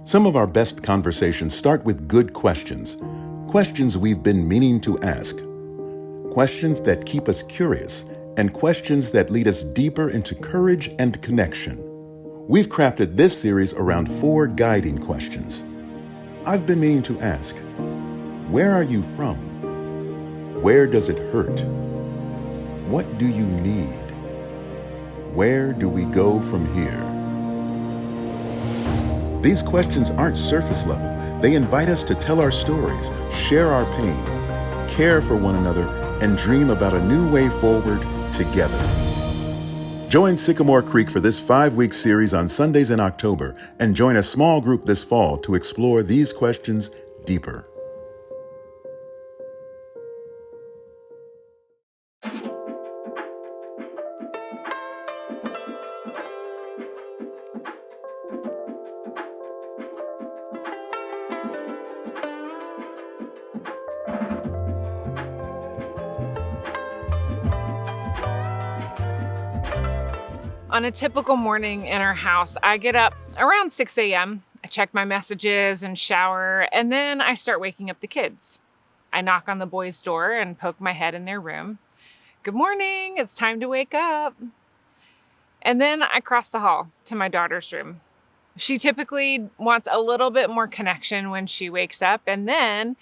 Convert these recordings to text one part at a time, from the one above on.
Some of our best conversations start with good questions, questions we've been meaning to ask, questions that keep us curious, and questions that lead us deeper into courage and connection. We've crafted this series around 4 guiding questions. I've been meaning to ask, where are you from? Where does it hurt? What do you need? Where do we go from here? These questions aren't surface level. They invite us to tell our stories, share our pain, care for one another, and dream about a new way forward together. Join Sycamore Creek for this 5-week series on Sundays in October and join a small group this fall to explore these questions deeper. On a typical morning in our house, I get up around 6 a.m. I check my messages and shower, and then I start waking up the kids. I knock on the boys' door and poke my head in their room. Good morning, it's time to wake up. And then I cross the hall to my daughter's room. She typically wants a little bit more connection when she wakes up, and then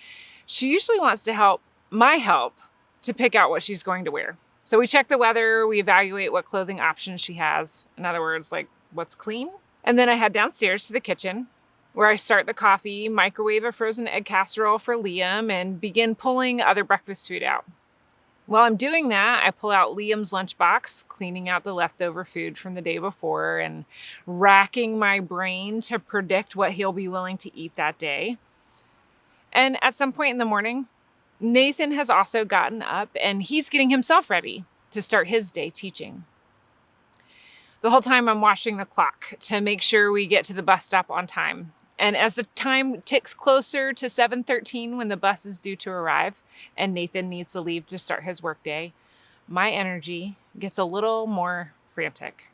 she usually wants to my help to pick out what she's going to wear. So we check the weather, we evaluate what clothing options she has. In other words, like what's clean. And then I head downstairs to the kitchen where I start the coffee, microwave a frozen egg casserole for Liam, and begin pulling other breakfast food out. While I'm doing that, I pull out Liam's lunchbox, cleaning out the leftover food from the day before and racking my brain to predict what he'll be willing to eat that day. And at some point in the morning, Nathan has also gotten up and he's getting himself ready to start his day teaching. The whole time I'm watching the clock to make sure we get to the bus stop on time. And as the time ticks closer to 7:13 when the bus is due to arrive and Nathan needs to leave to start his workday, my energy gets a little more frantic.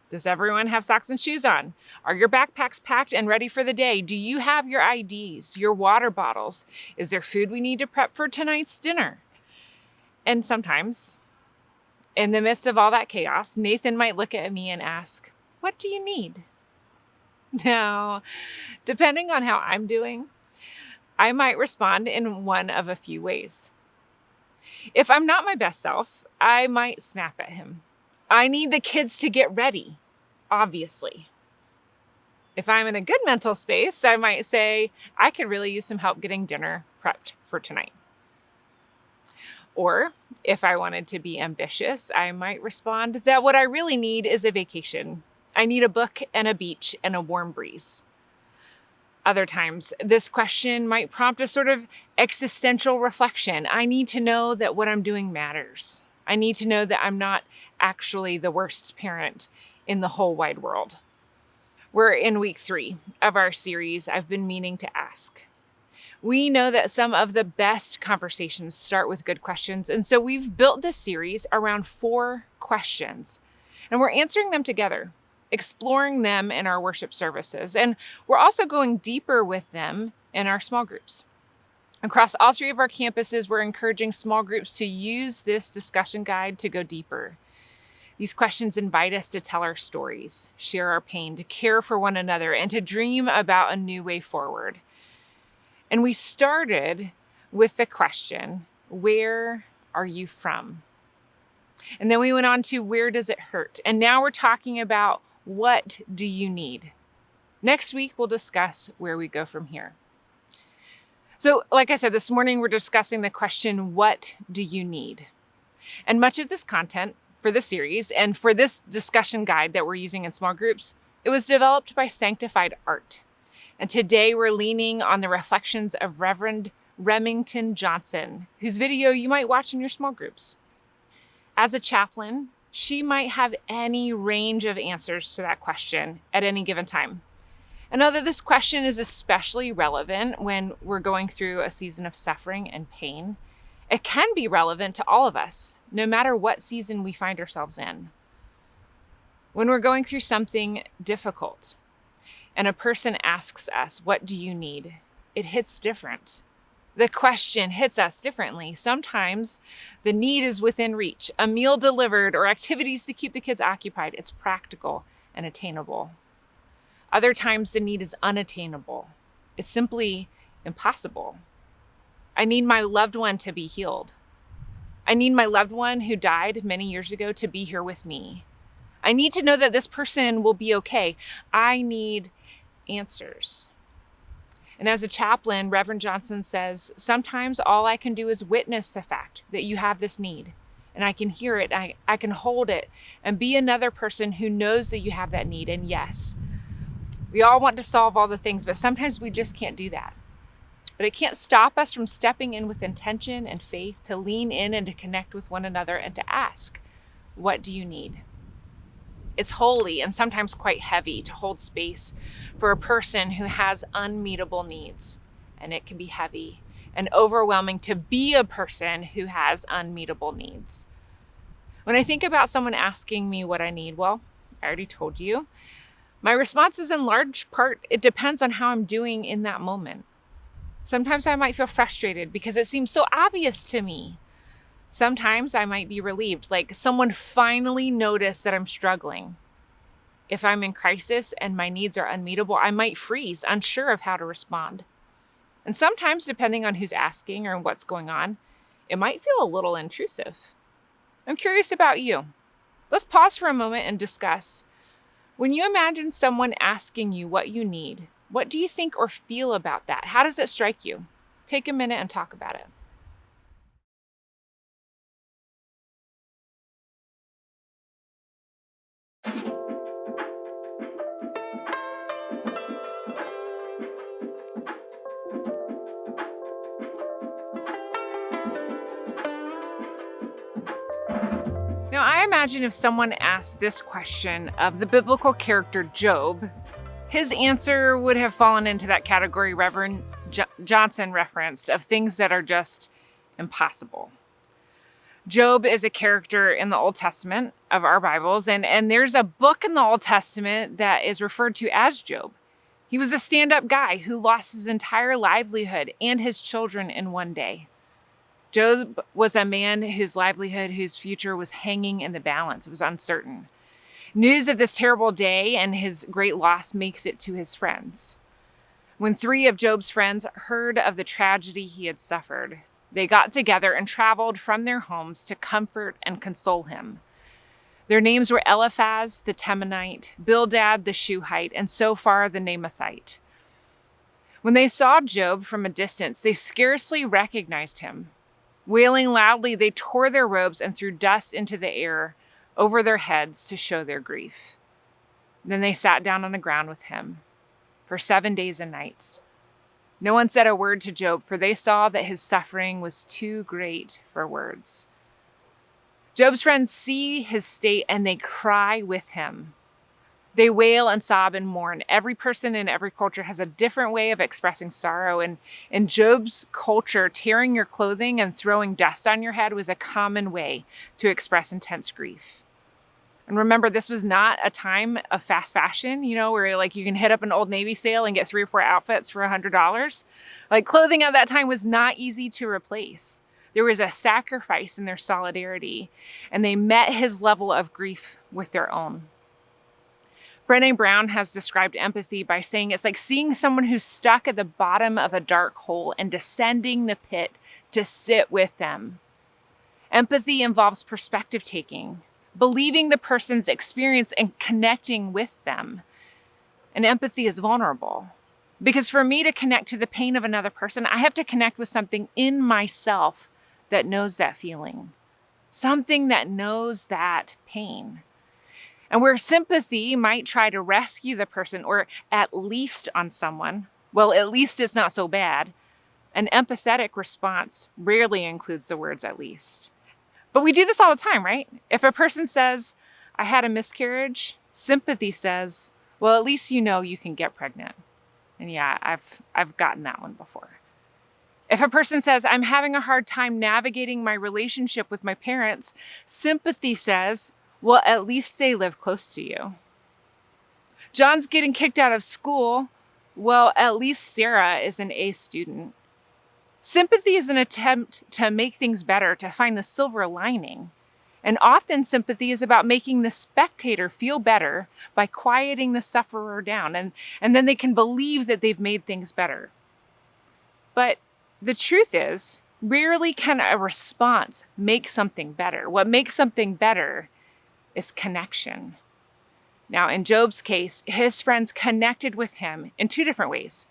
Does everyone have socks and shoes on? Are your backpacks packed and ready for the day? Do you have your IDs, your water bottles? Is there food we need to prep for tonight's dinner? And sometimes, in the midst of all that chaos, Nathan might look at me and ask, "What do you need?" Now, depending on how I'm doing, I might respond in one of a few ways. If I'm not my best self, I might snap at him. I need the kids to get ready, obviously. If I'm in a good mental space, I might say, I could really use some help getting dinner prepped for tonight. Or if I wanted to be ambitious, I might respond that what I really need is a vacation. I need a book and a beach and a warm breeze. Other times, this question might prompt a sort of existential reflection. I need to know that what I'm doing matters. I need to know that I'm not actually the worst parent in the whole wide world. We're in week 3 of our series, I've been meaning to ask. We know that some of the best conversations start with good questions, and so we've built this series around 4 questions, and we're answering them together, exploring them in our worship services, and we're also going deeper with them in our small groups. Across all 3 of our campuses, we're encouraging small groups to use this discussion guide to go deeper. These questions invite us to tell our stories, share our pain, to care for one another, and to dream about a new way forward. And we started with the question, where are you from? And then we went on to, where does it hurt? And now we're talking about, what do you need? Next week, we'll discuss where we go from here. So, like I said, this morning we're discussing the question, what do you need? And much of this content for this series and for this discussion guide that we're using in small groups, it was developed by Sanctified Art. And today we're leaning on the reflections of Reverend Remington Johnson, whose video you might watch in your small groups. As a chaplain, she might have any range of answers to that question at any given time. And although this question is especially relevant when we're going through a season of suffering and pain, it can be relevant to all of us, no matter what season we find ourselves in. When we're going through something difficult, and a person asks us, "What do you need?" it hits different. The question hits us differently. Sometimes the need is within reach, a meal delivered or activities to keep the kids occupied. It's practical and attainable. Other times the need is unattainable. It's simply impossible. I need my loved one to be healed. I need my loved one who died many years ago to be here with me. I need to know that this person will be okay. I need answers. And as a chaplain, Reverend Johnson says, sometimes all I can do is witness the fact that you have this need. And I can hear it, I can hold it, and be another person who knows that you have that need. And yes, we all want to solve all the things, but sometimes we just can't do that. But it can't stop us from stepping in with intention and faith to lean in and to connect with one another and to ask, what do you need? It's holy and sometimes quite heavy to hold space for a person who has unmeetable needs. And it can be heavy and overwhelming to be a person who has unmeetable needs. When I think about someone asking me what I need, well, I already told you. My response is in large part, it depends on how I'm doing in that moment. Sometimes I might feel frustrated because it seems so obvious to me. Sometimes I might be relieved, like someone finally noticed that I'm struggling. If I'm in crisis and my needs are unmeetable, I might freeze, unsure of how to respond. And sometimes, depending on who's asking or what's going on, it might feel a little intrusive. I'm curious about you. Let's pause for a moment and discuss. When you imagine someone asking you what you need, what do you think or feel about that? How does it strike you? Take a minute and talk about it. Now, I imagine if someone asked this question of the biblical character Job, his answer would have fallen into that category Reverend Johnson referenced of things that are just impossible. Job is a character in the Old Testament of our Bibles, and there's a book in the Old Testament that is referred to as Job. He was a stand-up guy who lost his entire livelihood and his children in one day. Job was a man whose livelihood, whose future was hanging in the balance. It was uncertain. News of this terrible day and his great loss makes it to his friends. When 3 of Job's friends heard of the tragedy he had suffered, they got together and traveled from their homes to comfort and console him. Their names were Eliphaz the Temanite, Bildad the Shuhite, and Zophar the Naamathite. When they saw Job from a distance, they scarcely recognized him. Wailing loudly, they tore their robes and threw dust into the air over their heads to show their grief. Then they sat down on the ground with him for 7 days and nights. No one said a word to Job, for they saw that his suffering was too great for words. Job's friends see his state and they cry with him. They wail and sob and mourn. Every person in every culture has a different way of expressing sorrow. And in Job's culture, tearing your clothing and throwing dust on your head was a common way to express intense grief. And remember, this was not a time of fast fashion, where like you can hit up an Old Navy sale and get 3 or 4 outfits for $100. Like clothing at that time was not easy to replace. There was a sacrifice in their solidarity, and they met his level of grief with their own. Brené Brown has described empathy by saying it's like seeing someone who's stuck at the bottom of a dark hole and descending the pit to sit with them. Empathy involves perspective taking, believing the person's experience and connecting with them. And empathy is vulnerable. Because for me to connect to the pain of another person, I have to connect with something in myself that knows that feeling. Something that knows that pain. And where sympathy might try to rescue the person or at least on someone, well, at least it's not so bad, an empathetic response rarely includes the words at least. But we do this all the time, right? If a person says, I had a miscarriage, sympathy says, well, at least you can get pregnant. And yeah, I've gotten that one before. If a person says, I'm having a hard time navigating my relationship with my parents, sympathy says, well, at least they live close to you. John's getting kicked out of school. Well, at least Sarah is an A student. Sympathy is an attempt to make things better, to find the silver lining. And often sympathy is about making the spectator feel better by quieting the sufferer down, and then they can believe that they've made things better. But the truth is, rarely can a response make something better. What makes something better is connection. Now, in Job's case, his friends connected with him in two different ways.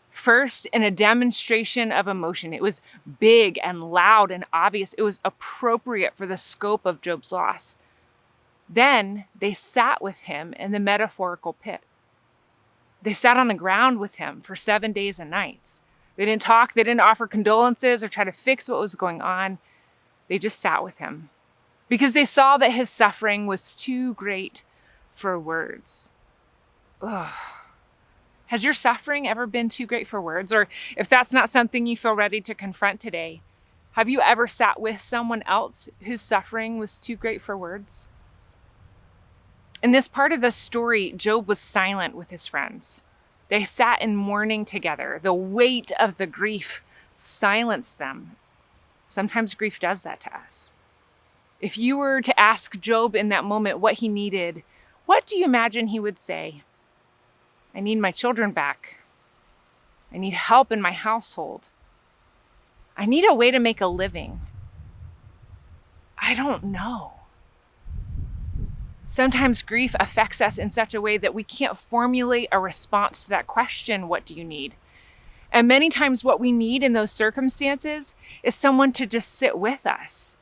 First, in a demonstration of emotion. It was big and loud and obvious. It was appropriate for the scope of Job's loss. Then they sat with him in the metaphorical pit. They sat on the ground with him for 7 days and nights. They didn't talk, they didn't offer condolences or try to fix what was going on. They just sat with him because they saw that his suffering was too great for words. Ugh. Has your suffering ever been too great for words? Or if that's not something you feel ready to confront today, have you ever sat with someone else whose suffering was too great for words? In this part of the story, Job was silent with his friends. They sat in mourning together. The weight of the grief silenced them. Sometimes grief does that to us. If you were to ask Job in that moment what he needed, what do you imagine he would say? I need my children back. I need help in my household. I need a way to make a living. I don't know. Sometimes grief affects us in such a way that we can't formulate a response to that question, what do you need? And many times what we need in those circumstances is someone to just sit with us.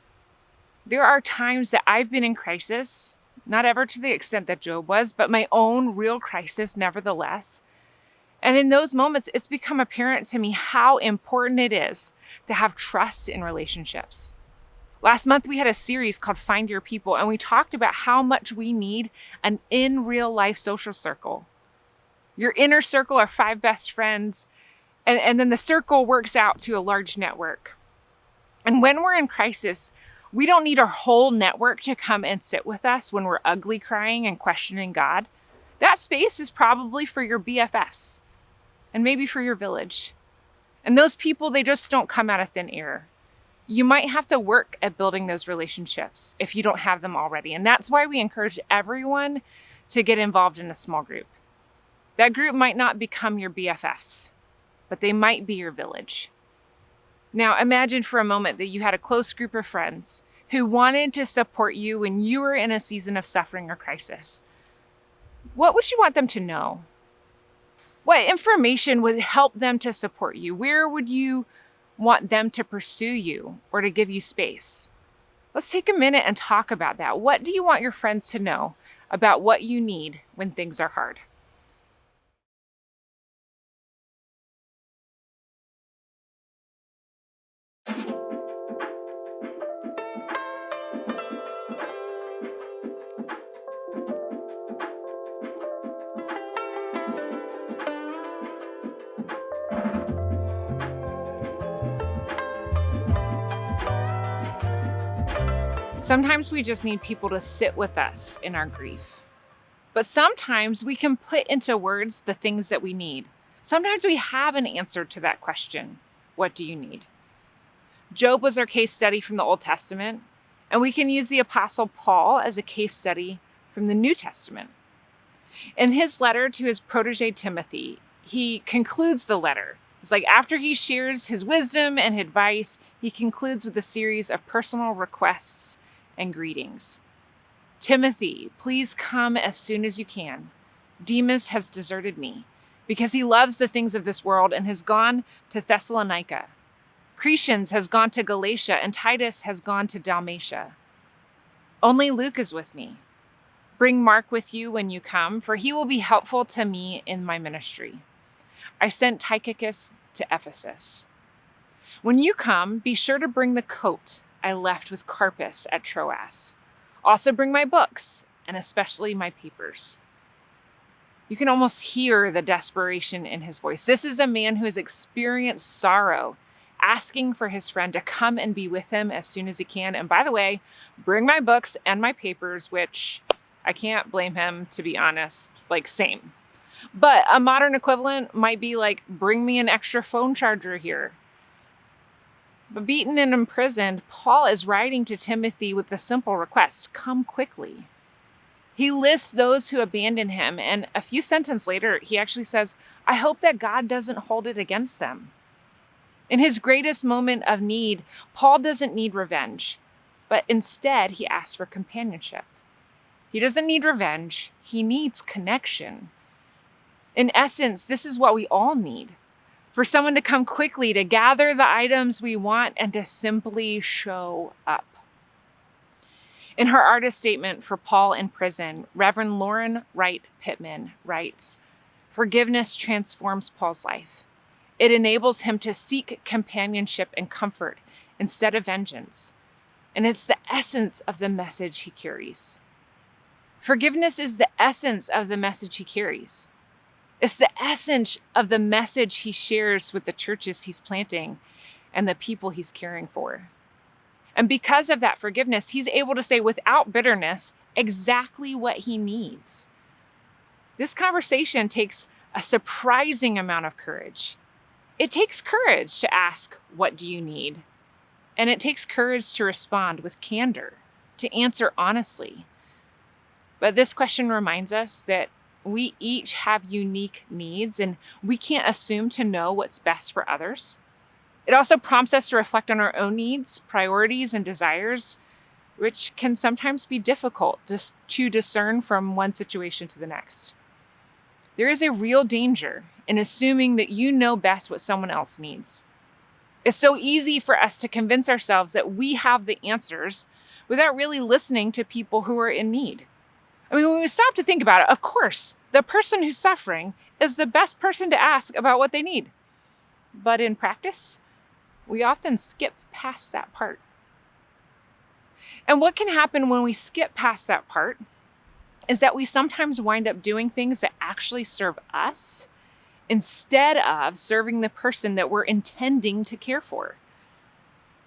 There are times that I've been in crisis, not ever to the extent that Job was, but my own real crisis nevertheless. And in those moments, it's become apparent to me how important it is to have trust in relationships. Last month, we had a series called Find Your People, and we talked about how much we need an in real life social circle. Your inner circle are 5 best friends, and then the circle works out to a large network. And when we're in crisis, we don't need our whole network to come and sit with us when we're ugly crying and questioning God. That space is probably for your BFFs and maybe for your village. And those people, they just don't come out of thin air. You might have to work at building those relationships if you don't have them already. And that's why we encourage everyone to get involved in a small group. That group might not become your BFFs, but they might be your village. Now, imagine for a moment that you had a close group of friends who wanted to support you when you were in a season of suffering or crisis. What would you want them to know? What information would help them to support you? Where would you want them to pursue you or to give you space? Let's take a minute and talk about that. What do you want your friends to know about what you need when things are hard? Sometimes we just need people to sit with us in our grief. But sometimes we can put into words the things that we need. Sometimes we have an answer to that question. What do you need? Job was our case study from the Old Testament, and we can use the Apostle Paul as a case study from the New Testament. In his letter to his protege Timothy, he concludes the letter. It's like after he shares his wisdom and advice, he concludes with a series of personal requests and greetings. Timothy, please come as soon as you can. Demas has deserted me because he loves the things of this world and has gone to Thessalonica. Crescens has gone to Galatia and Titus has gone to Dalmatia. Only Luke is with me. Bring Mark with you when you come, for he will be helpful to me in my ministry. I sent Tychicus to Ephesus. When you come, be sure to bring the coat I left with Carpus at Troas. Also bring my books, and especially my papers. You can almost hear the desperation in his voice. This is a man who has experienced sorrow, asking for his friend to come and be with him as soon as he can. And by the way, bring my books and my papers, which I can't blame him, to be honest. Like, same. But a modern equivalent might be like, bring me an extra phone charger here. But beaten and imprisoned, Paul is writing to Timothy with the simple request, come quickly. He lists those who abandon him, and a few sentences later, he actually says, I hope that God doesn't hold it against them. In his greatest moment of need, Paul doesn't need revenge, but instead he asks for companionship. He doesn't need revenge, he needs connection. In essence, this is what we all need. For someone to come quickly, to gather the items we want, and to simply show up. In her artist statement for Paul in prison, Reverend Lauren Wright Pittman writes, forgiveness transforms Paul's life. It enables him to seek companionship and comfort instead of vengeance. And it's the essence of the message he carries. Forgiveness is the essence of the message he carries. It's the essence of the message he shares with the churches he's planting and the people he's caring for. And because of that forgiveness, he's able to say without bitterness exactly what he needs. This conversation takes a surprising amount of courage. It takes courage to ask, what do you need? And it takes courage to respond with candor, to answer honestly. But this question reminds us that we each have unique needs, and we can't assume to know what's best for others. It also prompts us to reflect on our own needs, priorities, and desires, which can sometimes be difficult to discern from one situation to the next. There is a real danger in assuming that you know best what someone else needs. It's so easy for us to convince ourselves that we have the answers without really listening to people who are in need. I mean, when we stop to think about it, of course, the person who's suffering is the best person to ask about what they need. But in practice, we often skip past that part. And what can happen when we skip past that part is that we sometimes wind up doing things that actually serve us instead of serving the person that we're intending to care for.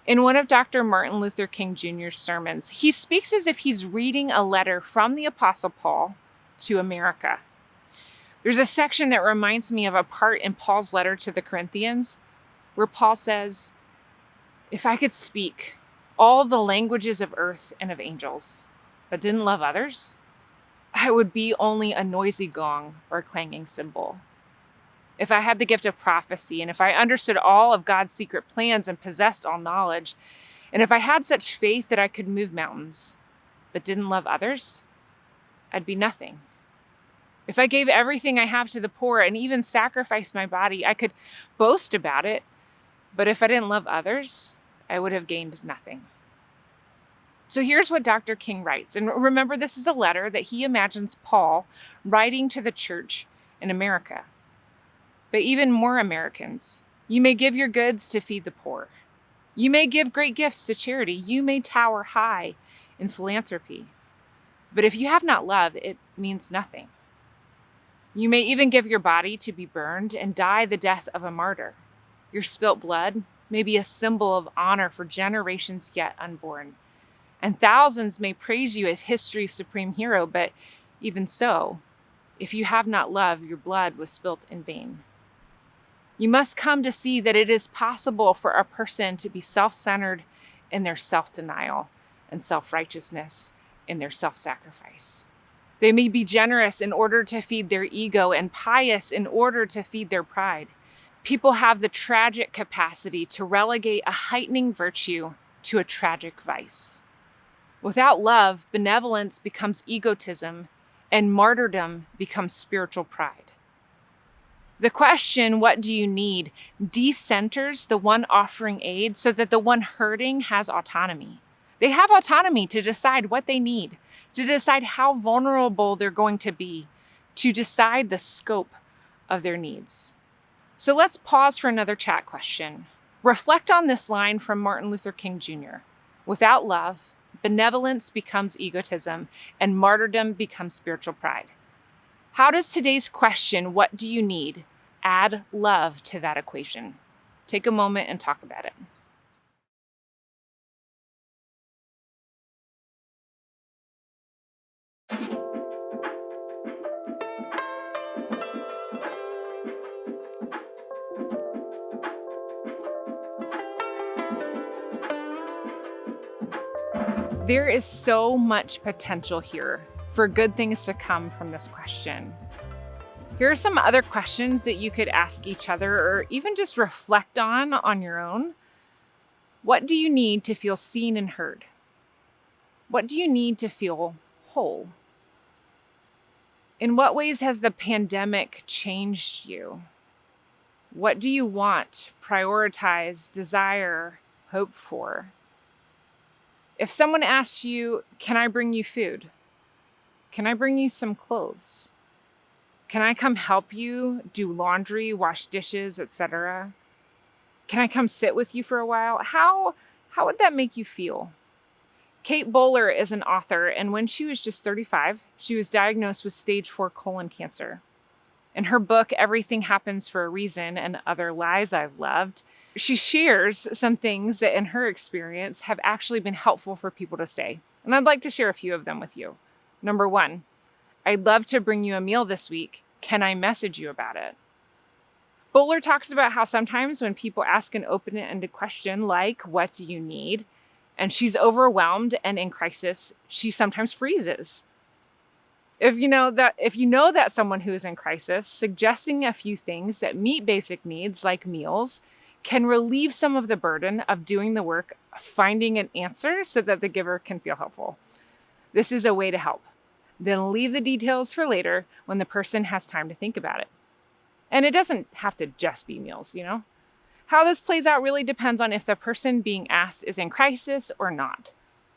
In one of Dr. Martin Luther King Jr.'s sermons, he speaks as if he's reading a letter from the Apostle Paul to America. There's a section that reminds me of a part in Paul's letter to the Corinthians where Paul says, if I could speak all the languages of earth and of angels, but didn't love others, I would be only a noisy gong or a clanging cymbal. If I had the gift of prophecy, and if I understood all of God's secret plans and possessed all knowledge, and if I had such faith that I could move mountains, but didn't love others, I'd be nothing. If I gave everything I have to the poor and even sacrificed my body, I could boast about it, but if I didn't love others, I would have gained nothing. So here's what Dr. King writes. And remember, this is a letter that he imagines Paul writing to the church in America. But even more Americans, you may give your goods to feed the poor. You may give great gifts to charity. You may tower high in philanthropy. But if you have not love, it means nothing. You may even give your body to be burned and die the death of a martyr. Your spilt blood may be a symbol of honor for generations yet unborn. And thousands may praise you as history's supreme hero, but even so, if you have not love, your blood was spilt in vain. You must come to see that it is possible for a person to be self-centered in their self-denial and self-righteousness in their self-sacrifice. They may be generous in order to feed their ego and pious in order to feed their pride. People have the tragic capacity to relegate a heightening virtue to a tragic vice. Without love, benevolence becomes egotism and martyrdom becomes spiritual pride. The question, what do you need, decenters the one offering aid so that the one hurting has autonomy. They have autonomy to decide what they need, to decide how vulnerable they're going to be, to decide the scope of their needs. So let's pause for another chat question. Reflect on this line from Martin Luther King Jr. Without love, benevolence becomes egotism and martyrdom becomes spiritual pride. How does today's question, what do you need, add love to that equation? Take a moment and talk about it. There is so much potential here for good things to come from this question. Here are some other questions that you could ask each other or even just reflect on your own. What do you need to feel seen and heard? What do you need to feel whole? In what ways has the pandemic changed you? What do you want, prioritize, desire, hope for? If someone asks you, can I bring you food? Can I bring you some clothes? Can I come help you do laundry, wash dishes, etc.? Can I come sit with you for a while? How would that make you feel? Kate Bowler is an author, and when she was just 35, she was diagnosed with stage 4 colon cancer. In her book, Everything Happens for a Reason and Other Lies I've Loved, she shares some things that in her experience have actually been helpful for people to say. And I'd like to share a few of them with you. Number 1, I'd love to bring you a meal this week. Can I message you about it? Bowler talks about how sometimes when people ask an open-ended question like, what do you need? And she's overwhelmed and in crisis, she sometimes freezes. If you know that someone who is in crisis, suggesting a few things that meet basic needs like meals can relieve some of the burden of doing the work, finding an answer so that the giver can feel helpful. This is a way to help. Then leave the details for later when the person has time to think about it. And it doesn't have to just be meals, How this plays out really depends on if the person being asked is in crisis or not.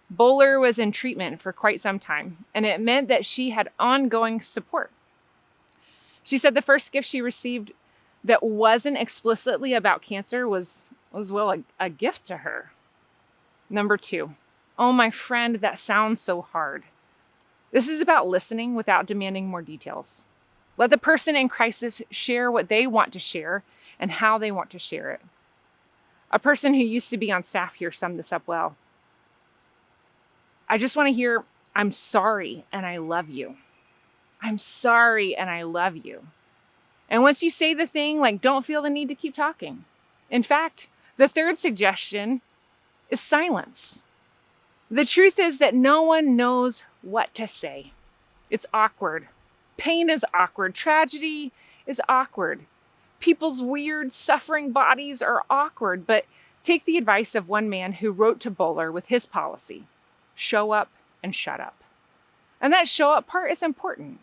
Bowler was in treatment for quite some time, and it meant that she had ongoing support. She said the first gift she received that wasn't explicitly about cancer was a gift to her. Number 2, oh, my friend, that sounds so hard. This is about listening without demanding more details. Let the person in crisis share what they want to share and how they want to share it. A person who used to be on staff here summed this up well. I just want to hear, I'm sorry and I love you. I'm sorry and I love you. And once you say the thing, don't feel the need to keep talking. In fact, the third suggestion is silence. The truth is that no one knows what to say. It's awkward. Pain is awkward. Tragedy is awkward. People's weird, suffering bodies are awkward, but take the advice of one man who wrote to Bowler with his policy: show up and shut up. And that show up part is important.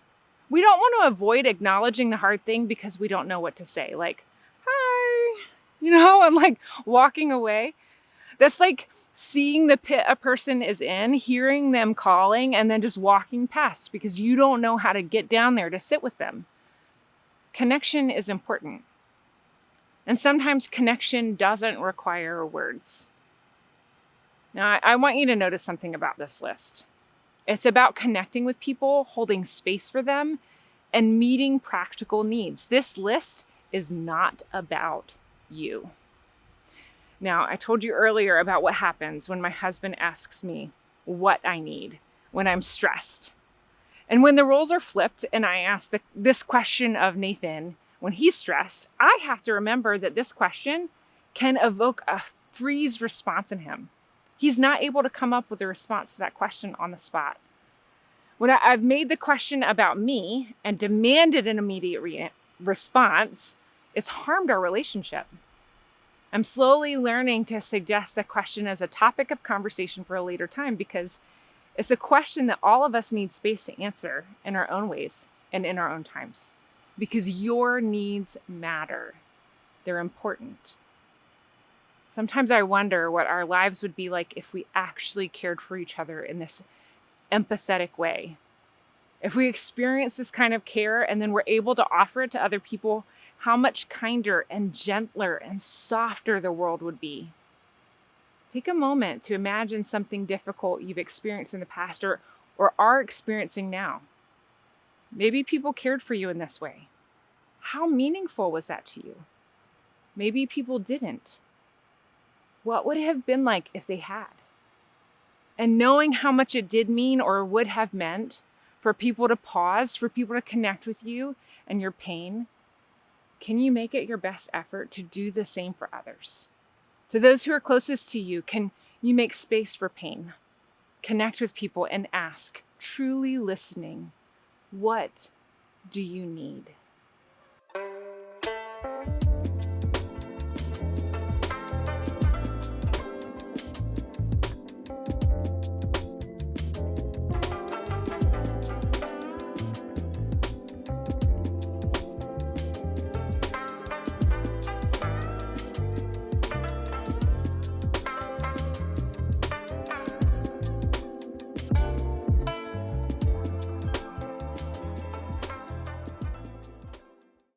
We don't want to avoid acknowledging the hard thing because we don't know what to say. Like, hi, and walking away. That's like seeing the pit a person is in, hearing them calling, and then just walking past because you don't know how to get down there to sit with them. Connection is important. And sometimes connection doesn't require words. Now, I want you to notice something about this list. It's about connecting with people, holding space for them, and meeting practical needs. This list is not about you. Now, I told you earlier about what happens when my husband asks me what I need when I'm stressed. And when the roles are flipped and I ask this question of Nathan when he's stressed, I have to remember that this question can evoke a freeze response in him. He's not able to come up with a response to that question on the spot. When I've made the question about me and demanded an immediate response, it's harmed our relationship. I'm slowly learning to suggest the question as a topic of conversation for a later time because it's a question that all of us need space to answer in our own ways and in our own times. Because your needs matter. They're important. Sometimes I wonder what our lives would be like if we actually cared for each other in this empathetic way. If we experience this kind of care and then we're able to offer it to other people, how much kinder and gentler and softer the world would be. Take a moment to imagine something difficult you've experienced in the past or are experiencing now. Maybe people cared for you in this way. How meaningful was that to you? Maybe people didn't. What would it have been like if they had? And knowing how much it did mean or would have meant for people to pause, for people to connect with you and your pain, can you make it your best effort to do the same for others? To those who are closest to you, can you make space for pain? Connect with people and ask, truly listening, what do you need?